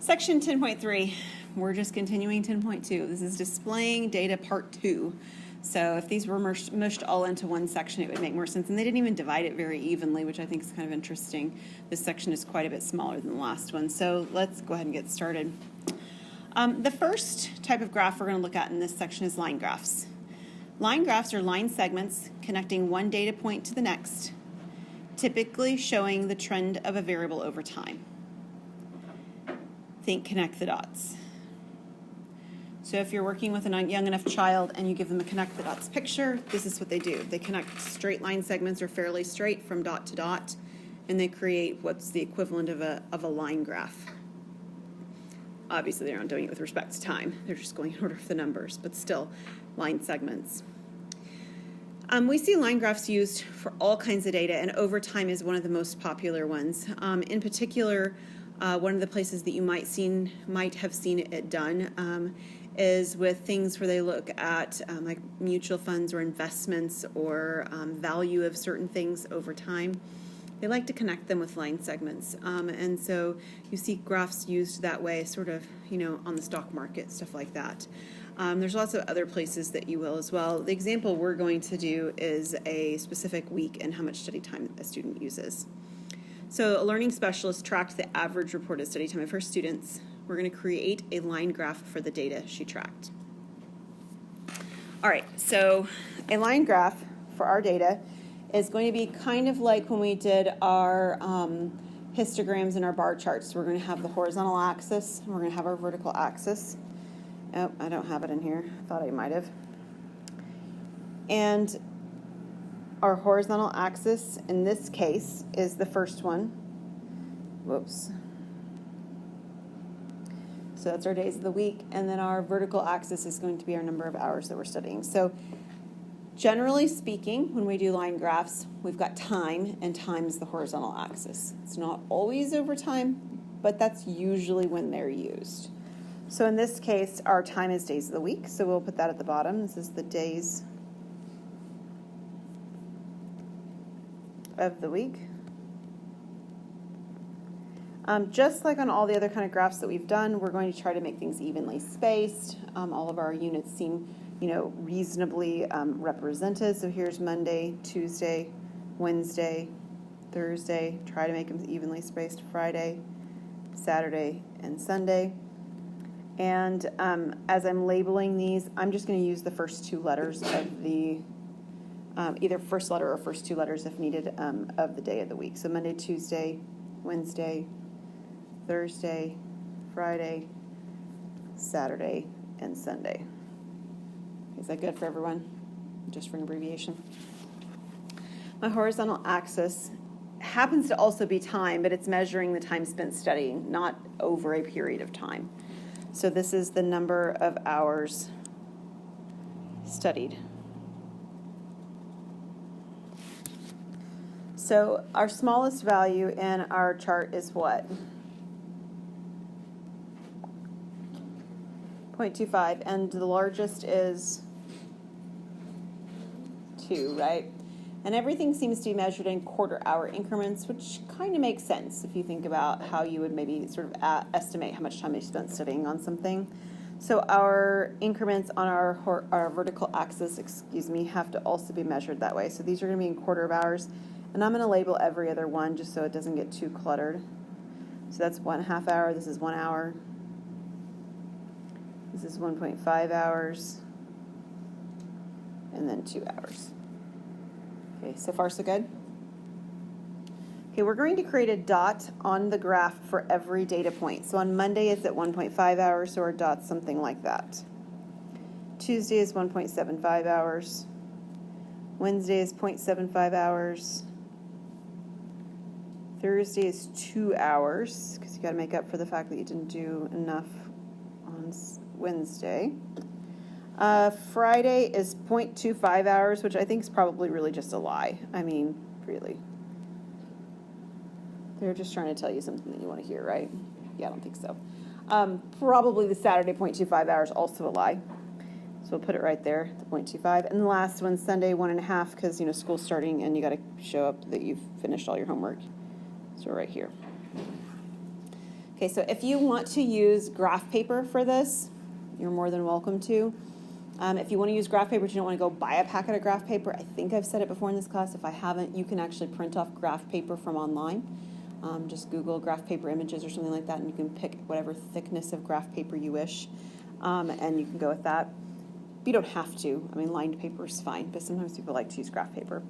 Section 10.3, we're just continuing 10.2. This is displaying data part 2. So if these were mushed all into one section, it would make more sense. And they didn't even divide it very evenly, which I think is kind of interesting. This section is quite a bit smaller than the last one. So let's go ahead and get started. The first type of graph we're going to look at in this section is line graphs. Line graphs are line segments connecting one data point to the next, typically showing the trend of a variable over time. Think connect the dots. So if you're working with a young enough child and you give them a connect the dots picture, this is what they do. They connect straight line segments or fairly straight from dot to dot, and they create what's the equivalent of a line graph. Obviously, they're not doing it with respect to time. They're just going in order of the numbers, but still line segments. We see line graphs used for all kinds of data, and over time is one of the most popular ones. In particular, one of the places that you might have seen it done is with things where they look at like mutual funds or investments or value of certain things over time. They like to connect them with line segments, and so you see graphs used that way, sort of, on the stock market, stuff like that. There's lots of other places that you will as well. The example we're going to do is a specific week and how much study time a student uses. So a learning specialist tracked the average reported study time of her students. We're going to create a line graph for the data she tracked. All right, so a line graph for our data is going to be kind of like when we did our histograms and our bar charts. We're going to have the horizontal axis, and we're going to have our vertical axis. Oh, I don't have it in here. I thought I might have. And our horizontal axis in this case is the first one. Whoops. So that's our days of the week, and then our vertical axis is going to be our number of hours that we're studying. So generally speaking, when we do line graphs, we've got time, and time is the horizontal axis. It's not always over time, but that's usually when they're used. So in this case, our time is days of the week, so we'll put that at the bottom. This is the days of the week. Just like on all the other kind of graphs that we've done, we're going to try to make things evenly spaced. All of our units seem, reasonably represented. So here's Monday, Tuesday, Wednesday, Thursday. Try to make them evenly spaced. Friday, Saturday, and Sunday. And as I'm labeling these, I'm just going to use the first two letters of the either first letter or first two letters if needed of the day of the week. So Monday, Tuesday, Wednesday, Thursday, Friday, Saturday, and Sunday. Is that good for everyone? Just for an abbreviation. My horizontal axis happens to also be time, but it's measuring the time spent studying, not over a period of time. So this is the number of hours studied. So our smallest value in our chart is what? 0.25, and the largest is 2, right? And everything seems to be measured in quarter-hour increments, which kind of makes sense if you think about how you would maybe sort of estimate how much time you spent studying on something. So our increments on our vertical axis, have to also be measured that way. So these are going to be in quarter of hours. And I'm going to label every other one just so it doesn't get too cluttered. So that's 1/2 hour. This is 1 hour. This is 1.5 hours. And then 2 hours. Okay, so far so good? Okay, we're going to create a dot on the graph for every data point. So on Monday it's at 1.5 hours, so our dot's something like that. Tuesday is 1.75 hours. Wednesday is 0.75 hours. Thursday is 2 hours, because you got to make up for the fact that you didn't do enough on Wednesday. Friday is 0.25 hours, which I think is probably really just a lie. I mean, really. They're just trying to tell you something that you want to hear, right? Yeah, I don't think so. Probably the Saturday 0.25 hours, also a lie. So we'll put it right there, the 0.25. And the last one, Sunday, 1.5, because, school's starting and you got to show up that you've finished all your homework. So right here. Okay, so if you want to use graph paper for this, you're more than welcome to. If you want to use graph paper, but you don't want to go buy a packet of graph paper, I think I've said it before in this class. If I haven't, you can actually print off graph paper from online. Just Google graph paper images or something like that, and you can pick whatever thickness of graph paper you wish, and you can go with that. But you don't have to. I mean, lined paper is fine, but sometimes people like to use graph paper.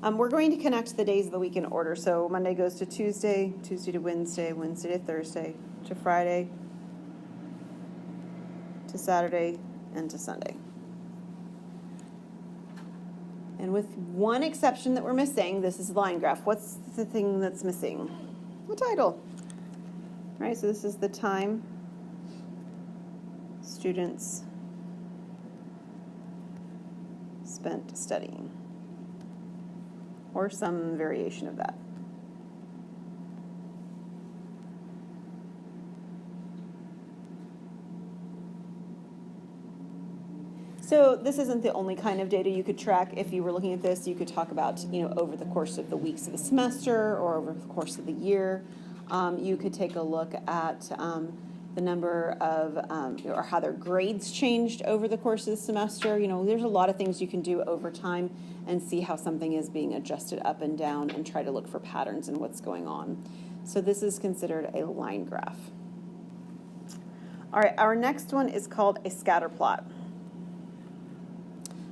We're going to connect the days of the week in order. So Monday goes to Tuesday, Tuesday to Wednesday, Wednesday to Thursday, to Friday, to Saturday, and to Sunday. And with one exception that we're missing, this is line graph. What's the thing that's missing? The title. Right, so this is the time students spent studying, or some variation of that. So this isn't the only kind of data you could track. If you were looking at this, you could talk about, over the course of the weeks of the semester or over the course of the year. You could take a look at the number of, or how their grades changed over the course of the semester. There's a lot of things you can do over time and see how something is being adjusted up and down and try to look for patterns in what's going on. So this is considered a line graph. All right, our next one is called a scatter plot.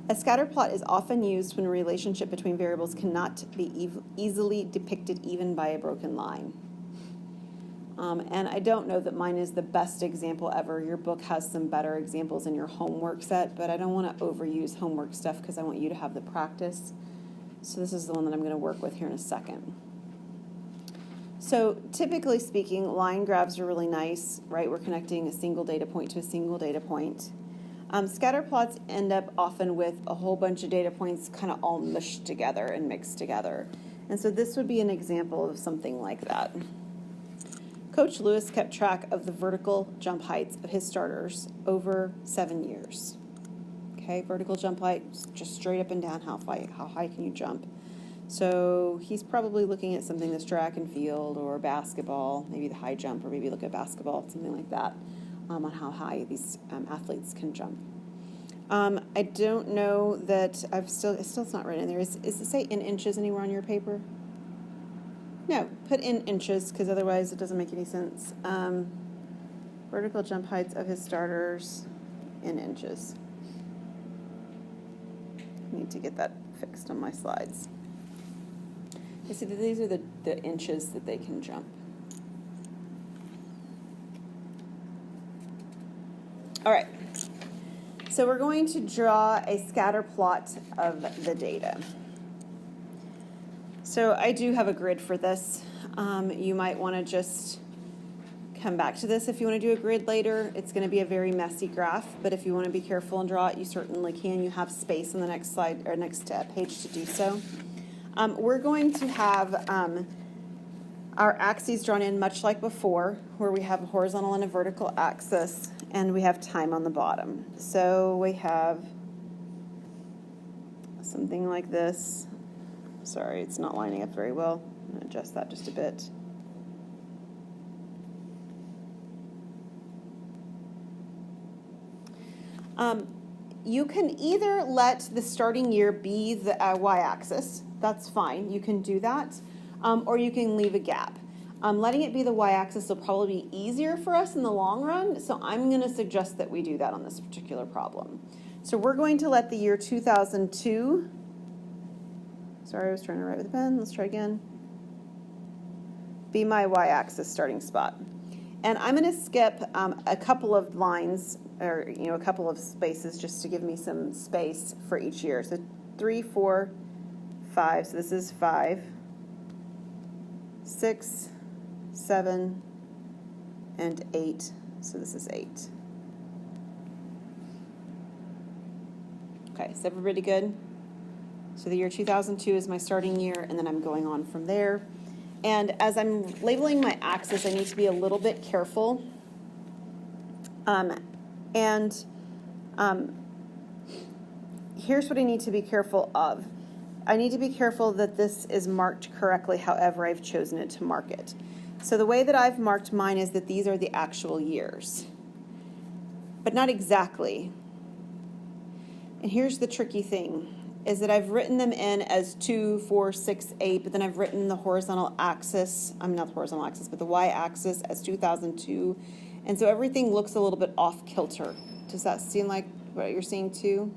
A scatter plot is often used when a relationship between variables cannot be easily depicted even by a broken line. And I don't know that mine is the best example ever. Your book has some better examples in your homework set, but I don't want to overuse homework stuff because I want you to have the practice. So this is the one that I'm going to work with here in a second. So typically speaking, line graphs are really nice, right? We're connecting a single data point to a single data point. Scatter plots end up often with a whole bunch of data points kind of all mushed together and mixed together. And so this would be an example of something like that. Coach Lewis kept track of the vertical jump heights of his starters over 7 years. Okay, vertical jump height, just straight up and down, how high can you jump? So he's probably looking at something that's track and field or basketball, maybe the high jump, or maybe look at basketball, something like that. On how high these athletes can jump. I don't know that it's not written in there. Is it say in inches anywhere on your paper? No, put in inches because otherwise it doesn't make any sense. Vertical jump heights of his starters in inches. I need to get that fixed on my slides. I see that these are the inches that they can jump. All right, so we're going to draw a scatter plot of the data. So I do have a grid for this. You might want to just come back to this if you want to do a grid later. It's going to be a very messy graph, but if you want to be careful and draw it, you certainly can. You have space on the next slide or next page to do so. We're going to have our axes drawn in much like before, where we have a horizontal and a vertical axis, and we have time on the bottom. So we have something like this. Sorry, it's not lining up very well. I'm going to adjust that just a bit. You can either let the starting year be the y-axis. That's fine. You can do that. Or you can leave a gap. Letting it be the y-axis will probably be easier for us in the long run, so I'm going to suggest that we do that on this particular problem. So we're going to let the year 2002, sorry, I was trying to write with a pen, let's try again, be my y-axis starting spot. And I'm going to skip a couple of lines, or a couple of spaces just to give me some space for each year. So 3, 4, 5, so this is 5. 6, 7, and 8. So this is 8. Okay, is everybody good? So the year 2002 is my starting year, and then I'm going on from there. And as I'm labeling my axis, I need to be a little bit careful. Here's what I need to be careful of. I need to be careful that this is marked correctly however I've chosen it to mark it. So the way that I've marked mine is that these are the actual years, but not exactly. And here's the tricky thing, is that I've written them in as 2, 4, 6, 8, but then I've written the horizontal axis, not the horizontal axis, but the y-axis as 2002. And so everything looks a little bit off kilter. Does that seem like what you're seeing too?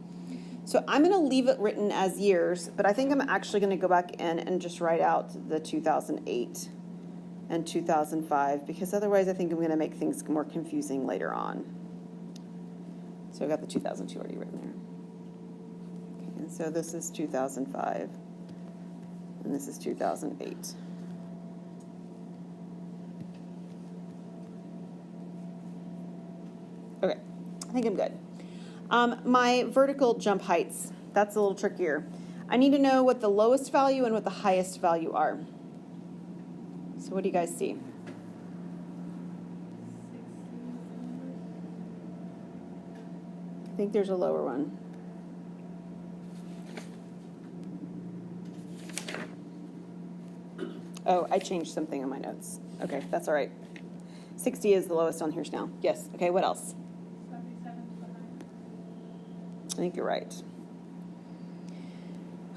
So I'm going to leave it written as years, but I think I'm actually going to go back in and just write out the 2008 and 2005, because otherwise I think I'm going to make things more confusing later on. So I got the 2002 already written there. Okay, and so this is 2005, and this is 2008. Okay, I think I'm good. My vertical jump heights, that's a little trickier. I need to know what the lowest value and what the highest value are. So what do you guys see? I think there's a lower one. Oh, I changed something in my notes. Okay, that's all right. 60 is the lowest on here now. Yes. Okay, what else? 77 to the high. I think you're right.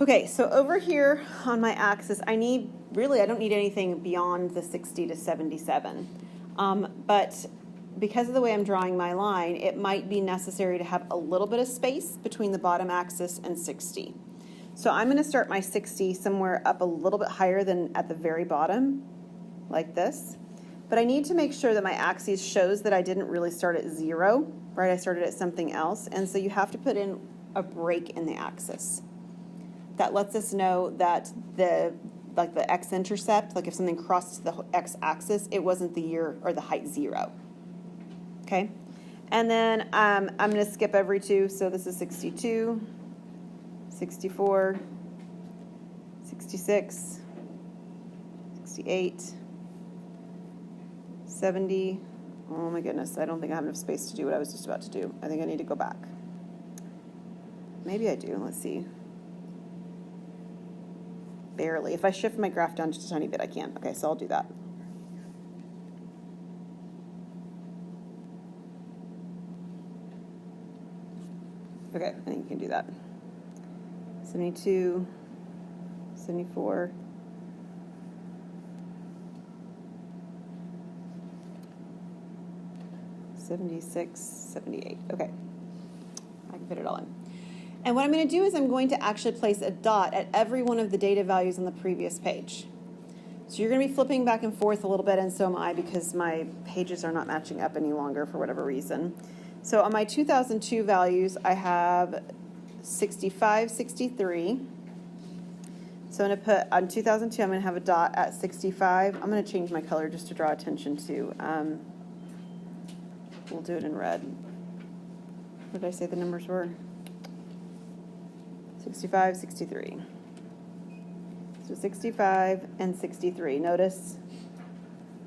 Okay, so over here on my axis, I don't need anything beyond the 60 to 77. But because of the way I'm drawing my line, it might be necessary to have a little bit of space between the bottom axis and 60. So I'm going to start my 60 somewhere up a little bit higher than at the very bottom, like this. But I need to make sure that my axis shows that I didn't really start at 0, right? I started at something else. And so you have to put in a break in the axis. That lets us know that the x-intercept, like if something crossed the x-axis, it wasn't the year or the height 0. Okay? And then I'm going to skip every 2. So this is 62, 64, 66, 68, 70. Oh my goodness, I don't think I have enough space to do what I was just about to do. I think I need to go back. Maybe I do. Let's see. Barely. If I shift my graph down just a tiny bit, I can. Okay, so I'll do that. Okay, I think you can do that. 72, 74, 76, 78. Okay, I can fit it all in. And what I'm going to do is I'm going to actually place a dot at every one of the data values on the previous page. So you're going to be flipping back and forth a little bit, and so am I, because my pages are not matching up any longer for whatever reason. So on my 2002 values, I have 65, 63. So I'm going to put, on 2002, I'm going to have a dot at 65. I'm going to change my color just to draw attention to, we'll do it in red. What did I say the numbers were? 65, 63. So 65 and 63. Notice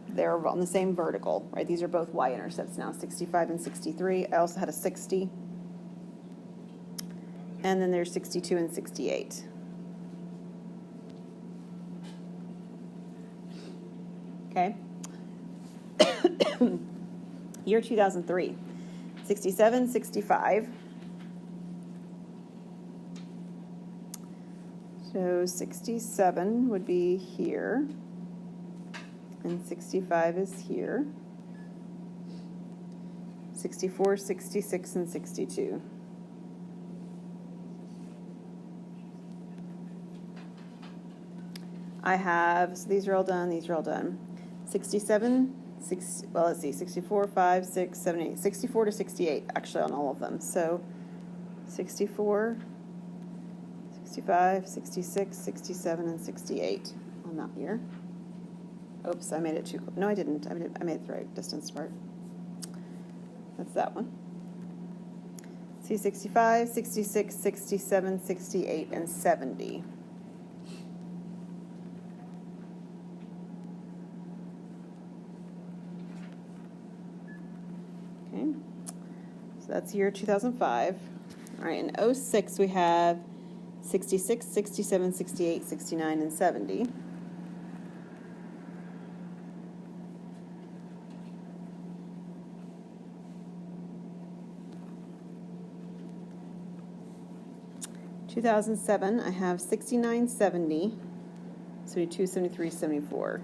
they're on the same vertical, right? These are both y-intercepts now, 65 and 63. I also had a 60. And then there's 62 and 68. Okay. Year 2003. 67, 65. So 67 would be here, and 65 is here. 64, 66, and 62. I have, so these are all done, these are all done. 67, 6, well, let's see, 64, 5, 6, 7, 8, 64 to 68, actually, on all of them. So 64, 65, 66, 67, and 68 on that year. Oops, I made it too close. No, I didn't. I made it the right distance apart. That's that one. See, 65, 66, 67, 68, and 70. Okay, so that's year 2005. All right, in 06 we have 66, 67, 68, 69, and 70. 2007, I have 69, 70, 72, 73, 74.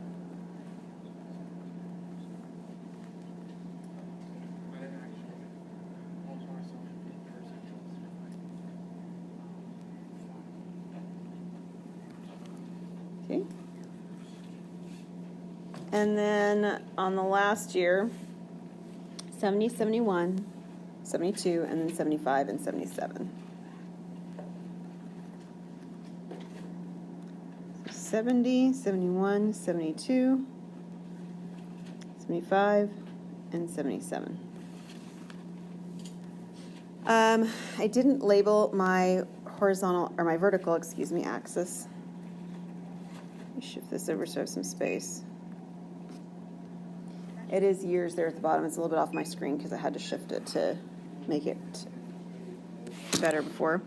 Okay. And then on the last year, 70, 71, 72, and then 75 and 77. 70, 71, 72, 75, and 77. I didn't label my horizontal, or my vertical, excuse me, axis. Let me shift this over so I have some space. It is years there at the bottom. It's a little bit off my screen because I had to shift it to make it better before.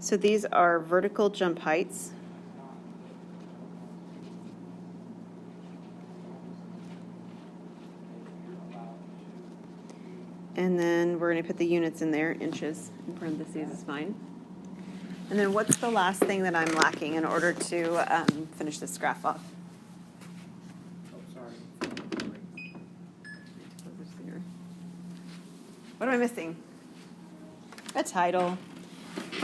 So these are vertical jump heights. And then we're going to put the units in there, inches in parentheses is fine. And then what's the last thing that I'm lacking in order to finish this graph off? Oh, sorry. What am I missing? A title.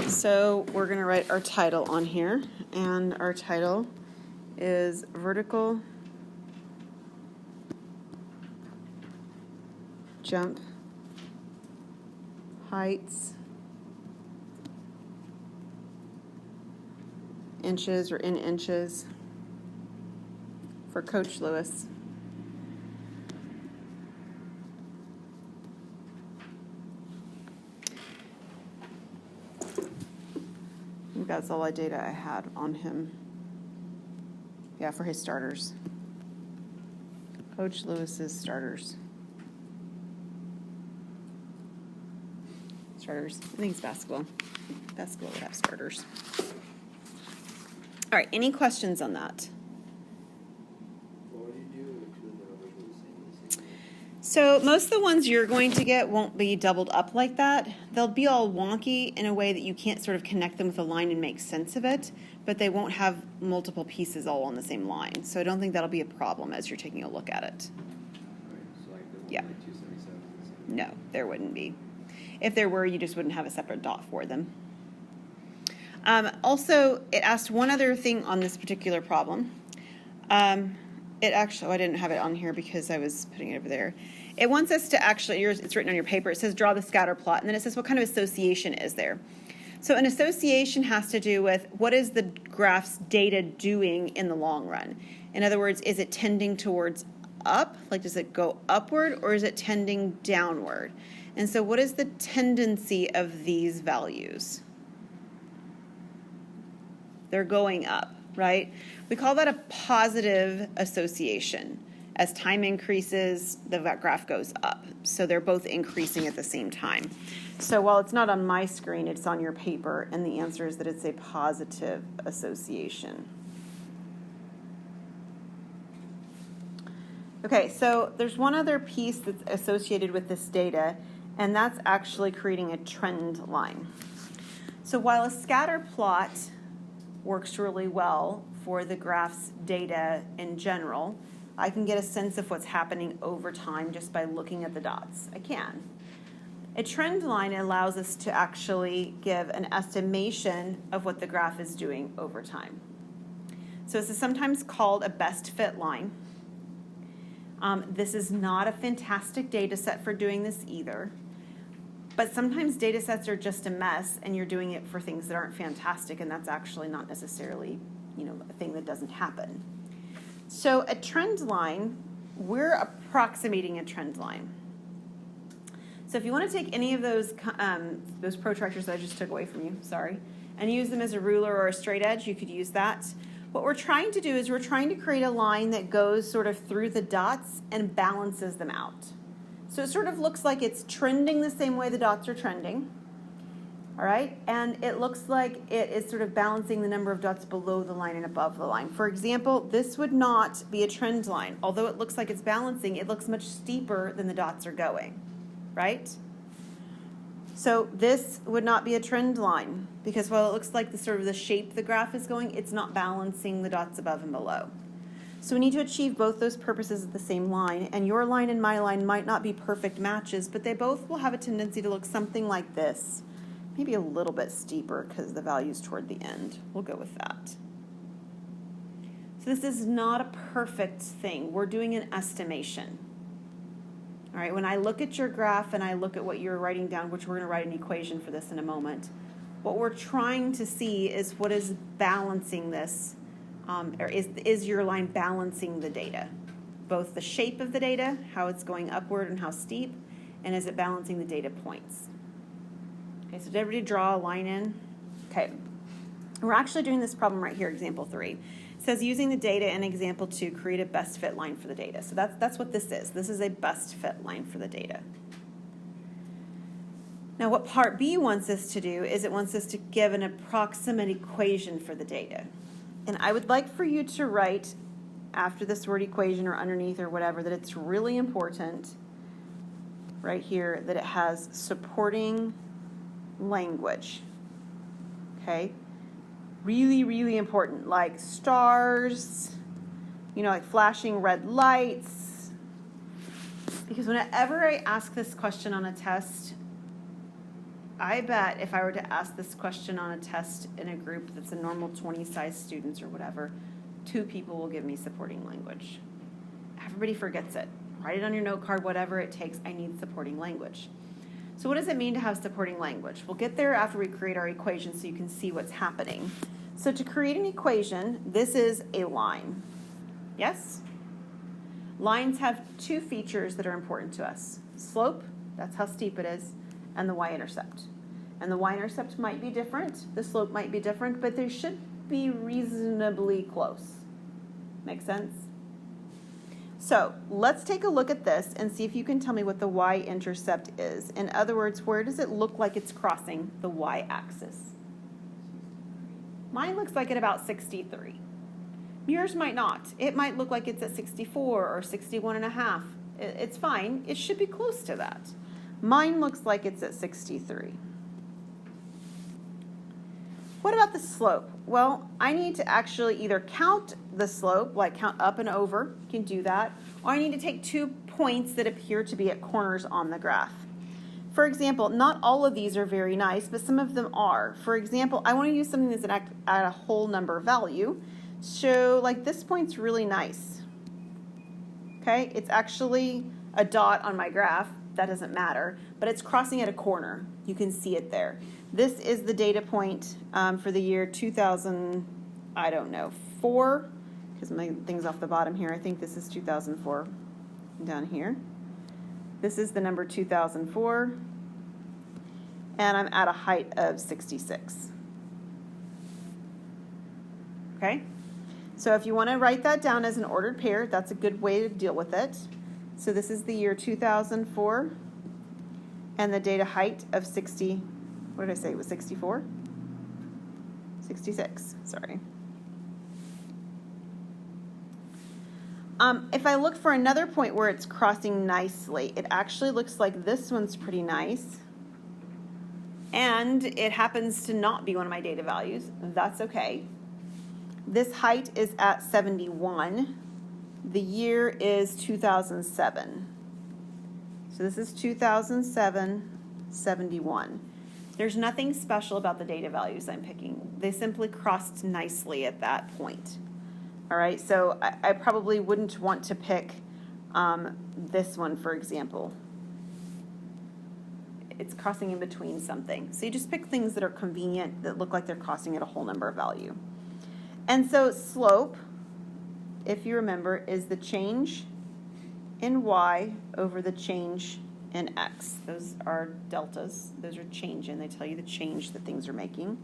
So we're going to write our title on here. And our title is vertical jump heights, inches or in inches for Coach Lewis. I think that's all the data I had on him. Yeah, for his starters. Coach Lewis's starters. Starters. I think it's basketball. Basketball would have starters. All right, any questions on that? What do you do if two of the numbers are the same? So most of the ones you're going to get won't be doubled up like that. They'll be all wonky in a way that you can't sort of connect them with a line and make sense of it, but they won't have multiple pieces all on the same line. So I don't think that'll be a problem as you're taking a look at it. Right, so like the Yeah. 277 is the same. No, there wouldn't be. If there were, you just wouldn't have a separate dot for them. Also, it asked one other thing on this particular problem. It actually, I didn't have it on here because I was putting it over there. It wants us to actually, it's written on your paper, it says draw the scatter plot, and then it says what kind of association is there. So an association has to do with what is the graph's data doing in the long run. In other words, is it tending towards up? Like, does it go upward, or is it tending downward? And so what is the tendency of these values? They're going up, right? We call that a positive association. As time increases, the graph goes up. So they're both increasing at the same time. So while it's not on my screen, it's on your paper, and the answer is that it's a positive association. Okay, so there's one other piece that's associated with this data, and that's actually creating a trend line. So while a scatter plot works really well for the graph's data in general, I can get a sense of what's happening over time just by looking at the dots. I can. A trend line allows us to actually give an estimation of what the graph is doing over time. So this is sometimes called a best fit line. This is not a fantastic data set for doing this either. But sometimes data sets are just a mess and you're doing it for things that aren't fantastic, and that's actually not necessarily, a thing that doesn't happen. So a trend line, we're approximating a trend line. So if you want to take any of those protractors that I just took away from you, and use them as a ruler or a straight edge, you could use that. What we're trying to do is we're trying to create a line that goes sort of through the dots and balances them out. So it sort of looks like it's trending the same way the dots are trending, all right? And it looks like it is sort of balancing the number of dots below the line and above the line. For example, this would not be a trend line. Although it looks like it's balancing, it looks much steeper than the dots are going, right? So this would not be a trend line because while it looks like the sort of the shape the graph is going, it's not balancing the dots above and below. So we need to achieve both those purposes at the same line, and your line and my line might not be perfect matches, but they both will have a tendency to look something like this. Maybe a little bit steeper because the value's toward the end. We'll go with that. So this is not a perfect thing. We're doing an estimation. All right, when I look at your graph and I look at what you're writing down, which we're going to write an equation for this in a moment, what we're trying to see is what is balancing this, or is your line balancing the data? Both the shape of the data, how it's going upward and how steep, and is it balancing the data points? Okay, so did everybody draw a line in? Okay, we're actually doing this problem right here, example 3. It says using the data in example 2, create a best fit line for the data. So that's what this is. This is a best fit line for the data. Now what part B wants us to do is it wants us to give an approximate equation for the data. And I would like for you to write after this word equation or underneath or whatever that it's really important right here that it has supporting language. Okay? Really, really important, like stars, like flashing red lights. Because whenever I ask this question on a test, I bet if I were to ask this question on a test in a group that's a normal 20 size students or whatever, 2 people will give me supporting language. Everybody forgets it. Write it on your note card, whatever it takes. I need supporting language. So what does it mean to have supporting language? We'll get there after we create our equation so you can see what's happening. So to create an equation, this is a line. Yes? Lines have 2 features that are important to us. Slope, that's how steep it is, and the y-intercept. And the y-intercept might be different, the slope might be different, but they should be reasonably close. Make sense? So let's take a look at this and see if you can tell me what the y-intercept is. In other words, where does it look like it's crossing the y-axis? Mine looks like at about 63. Yours might not. It might look like it's at 64 or 61 and a half. It's fine. It should be close to that. Mine looks like it's at 63. What about the slope? Well, I need to actually either count the slope, like count up and over, you can do that, or I need to take 2 points that appear to be at corners on the graph. For example, not all of these are very nice, but some of them are. For example, I want to use something that's at a whole number value. So like this point's really nice. Okay, it's actually a dot on my graph. That doesn't matter, but it's crossing at a corner. You can see it there. This is the data point for the year 2000, I don't know, 4, because my thing's off the bottom here. I think this is 2004 down here. This is the number 2004, and I'm at a height of 66. Okay? So if you want to write that down as an ordered pair, that's a good way to deal with it. So this is the year 2004, and the data height of 60, what did I say, it was 64? 66, sorry. If I look for another point where it's crossing nicely, it actually looks like this one's pretty nice. And it happens to not be one of my data values. That's okay. This height is at 71. The year is 2007. So this is 2007, 71. There's nothing special about the data values I'm picking. They simply crossed nicely at that point. All right, so I probably wouldn't want to pick this one, for example. It's crossing in between something. So you just pick things that are convenient, that look like they're crossing at a whole number value. And so slope, if you remember, is the change in y over the change in x. Those are deltas. Those are change in. They tell you the change that things are making.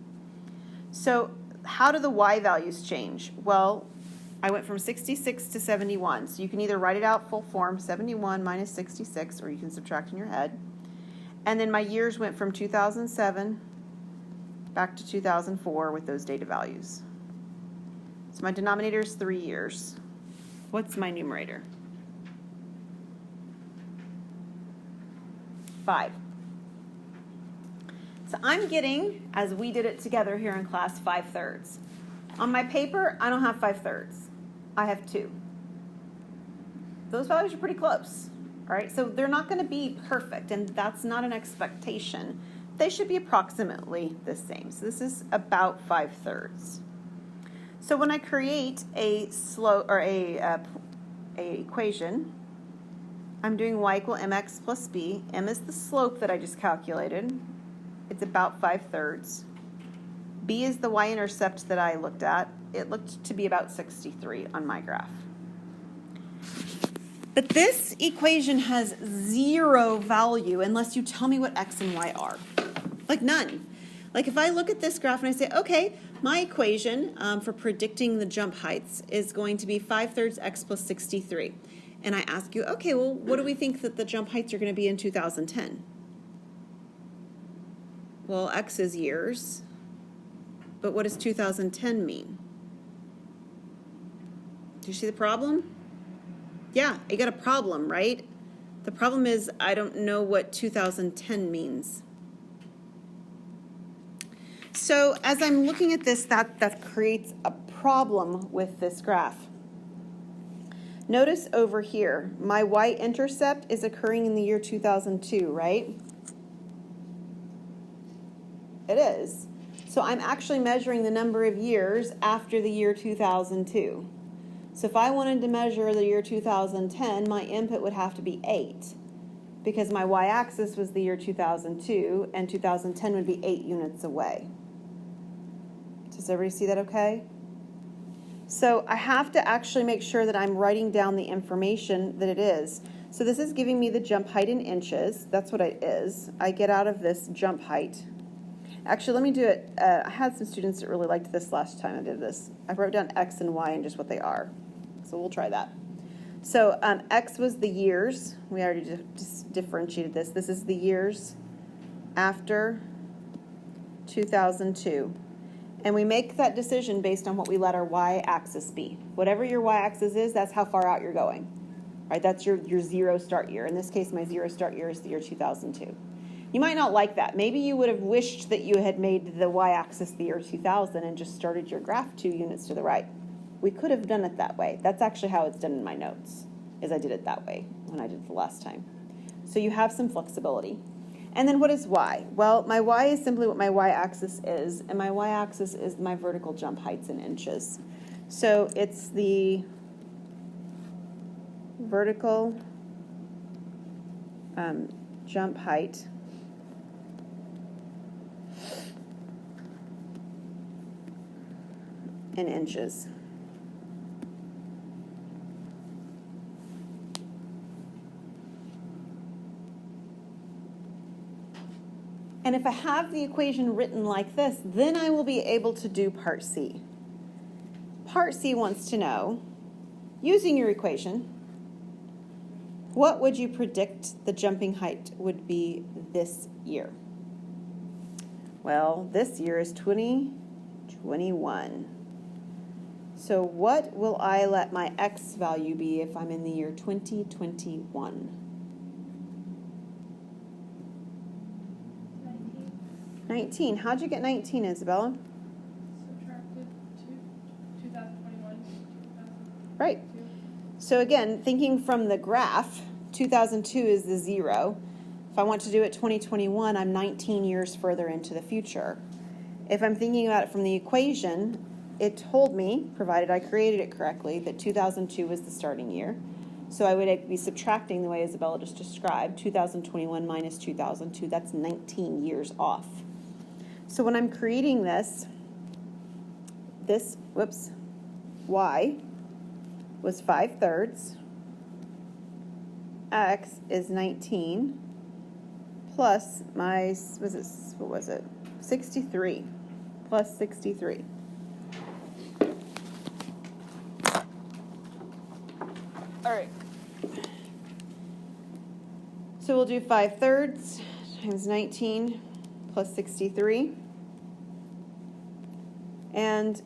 So how do the y values change? Well, I went from 66 to 71. So you can either write it out full form, 71 minus 66, or you can subtract in your head. And then my years went from 2007 back to 2004 with those data values. So my denominator is 3 years. What's my numerator? 5. So I'm getting, as we did it together here in class, 5/3. On my paper, I don't have 5/3. I have 2. Those values are pretty close, all right? So they're not going to be perfect, and that's not an expectation. They should be approximately the same. So this is about 5/3. So when I create a slope or a equation, I'm doing y equal mx plus b. M is the slope that I just calculated. It's about 5/3. B is the y-intercept that I looked at. It looked to be about 63 on my graph. But this equation has 0 value unless you tell me what x and y are. Like none. Like if I look at this graph and I say, okay, my equation for predicting the jump heights is going to be 5/3 x plus 63. And I ask you, okay, well, what do we think that the jump heights are going to be in 2010? Well, x is years, but what does 2010 mean? Do you see the problem? Yeah, you got a problem, right? The problem is I don't know what 2010 means. So as I'm looking at this, that creates a problem with this graph. Notice over here, my y-intercept is occurring in the year 2002, right? It is. So I'm actually measuring the number of years after the year 2002. So if I wanted to measure the year 2010, my input would have to be 8 because my y-axis was the year 2002 and 2010 would be 8 units away. Does everybody see that okay? So I have to actually make sure that I'm writing down the information that it is. So this is giving me the jump height in inches. That's what it is. I get out of this jump height. Actually, let me do it. I had some students that really liked this last time I did this. I wrote down x and y and just what they are. So we'll try that. So x was the years. We already just differentiated this. This is the years after 2002. And we make that decision based on what we let our y-axis be. Whatever your y-axis is, that's how far out you're going. Right? That's your 0 start year. In this case, my 0 start year is the year 2002. You might not like that. Maybe you would have wished that you had made the y-axis the year 2000 and just started your graph 2 units to the right. We could have done it that way. That's actually how it's done in my notes, is I did it that way when I did it the last time. So you have some flexibility. And then what is y? Well, my y is simply what my y-axis is, and my y-axis is my vertical jump heights in inches. So it's the vertical jump height in inches. And if I have the equation written like this, then I will be able to do part C. Part C wants to know, using your equation, what would you predict the jumping height would be this year? Well, this year is 2021. So what will I let my x value be if I'm in the year 2021? 19. How'd you get 19, Isabella? Subtracted 2021. Right. So again, thinking from the graph, 2002 is the 0. If I want to do it 2021, I'm 19 years further into the future. If I'm thinking about it from the equation, it told me, provided I created it correctly, that 2002 was the starting year. So I would be subtracting the way Isabella just described, 2021 minus 2002. That's 19 years off. So when I'm creating this, y was 5/3. X is 19 plus my, 63 plus 63. All right. So we'll do 5/3 times 19 plus 63. And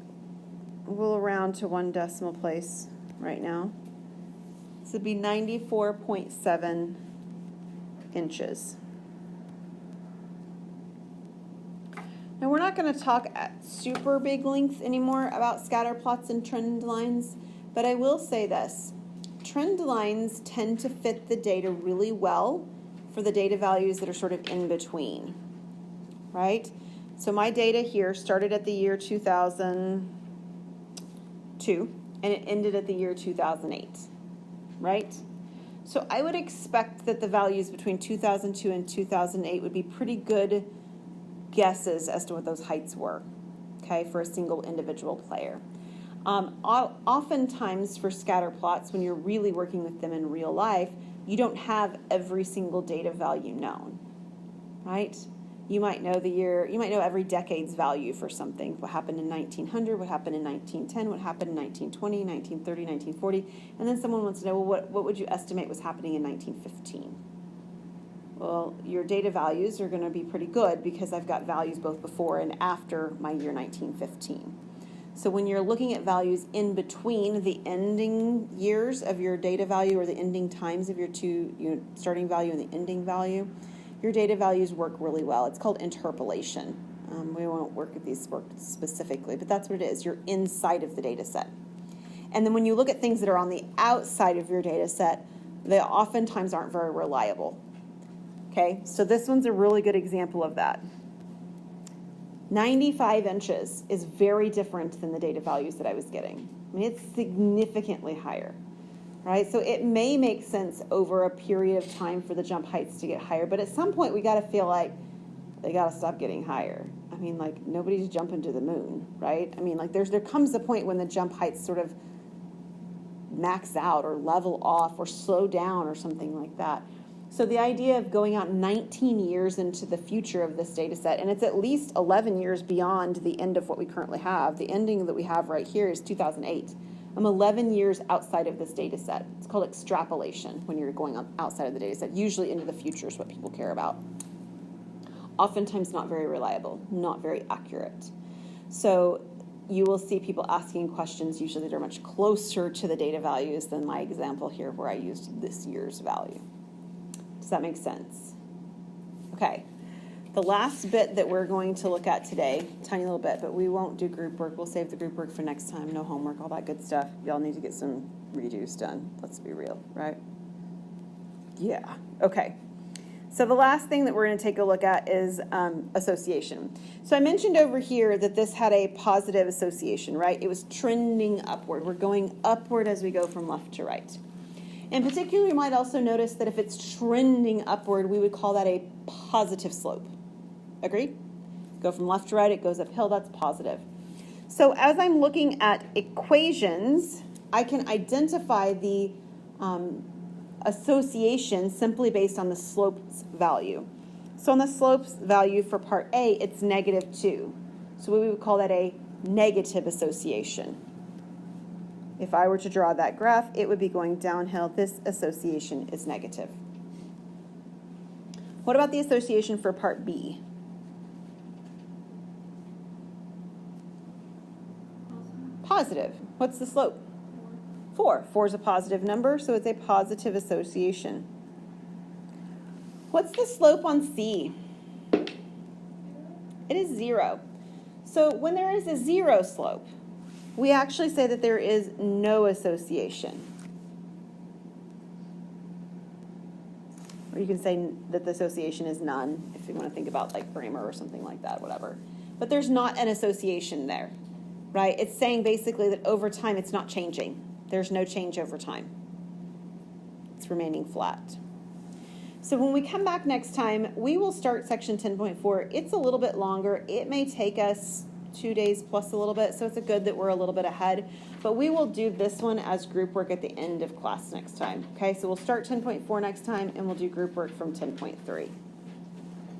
we'll round to 1 decimal place right now. This would be 94.7 inches. not going to talk at super big length anymore about scatter plots and trend lines, but I will say this. Trend lines tend to fit the data really well for the data values that are sort of in between, right? So my data here started at the year 2002 and it ended at the year 2008, right? So I would expect that the values between 2002 and 2008 would be pretty good guesses as to what those heights were, okay, for a single individual player. Oftentimes for scatter plots, when you're really working with them in real life, you don't have every single data value known, right? You might know the year, you might know every decade's value for something. What happened in 1900, what happened in 1910, what happened in 1920, 1930, 1940, and then someone wants to know, well, what would you estimate was happening in 1915? Well, your data values are going to be pretty good because I've got values both before and after my year 1915. So when you're looking at values in between the ending years of your data value or the ending times of your starting value and the ending value, your data values work really well. It's called interpolation. We won't work at these specifically, but that's what it is. You're inside of the data set. And then when you look at things that are on the outside of your data set, they oftentimes aren't very reliable. Okay, so this one's a really good example of that. 95 inches is very different than the data values that I was getting. I mean, it's significantly higher, right? So it may make sense over a period of time for the jump heights to get higher, but at some point we got to feel like they got to stop getting higher. I mean, like nobody's jumping to the moon, right? I mean, like there comes a point when the jump heights sort of max out or level off or slow down or something like that. So the idea of going out 19 years into the future of this data set, and it's at least 11 years beyond the end of what we currently have. The ending that we have right here is 2008. I'm 11 years outside of this data set. It's called extrapolation when you're going outside of the data set. Usually into the future is what people care about. Oftentimes not very reliable, not very accurate. So you will see people asking questions usually that are much closer to the data values than my example here where I used this year's value. Does that make sense? Okay. The last bit that we're going to look at today, tiny little bit, but we won't do group work. We'll save the group work for next time. No homework, all that good stuff. Y'all need to get some redos done. Let's be real, right? Yeah. Okay. So the last thing that we're going to take a look at is association. So I mentioned over here that this had a positive association, right? It was trending upward. We're going upward as we go from left to right. In particular, you might also notice that if it's trending upward, we would call that a positive slope. Agreed? Go from left to right, it goes uphill, that's positive. So as I'm looking at equations, I can identify the association simply based on the slope's value. So on the slope's value for part A, it's -2. So we would call that a negative association. If I were to draw that graph, it would be going downhill. This association is negative. What about the association for part B? Positive. What's the slope? 4. 4 is a positive number, so it's a positive association. What's the slope on C? It is 0. So when there is a 0 slope, we actually say that there is no association. Or you can say that the association is none, if you want to think about like Bramer or something like that, whatever. But there's not an association there, right? It's saying basically that over time it's not changing. There's no change over time. It's remaining flat. So when we come back next time, we will start section 10.4. It's a little bit longer. It may take us 2 days plus a little bit, so it's good that we're a little bit ahead. But we will do this one as group work at the end of class next time. Okay, so we'll start 10.4 next time, and we'll do group work from 10.3.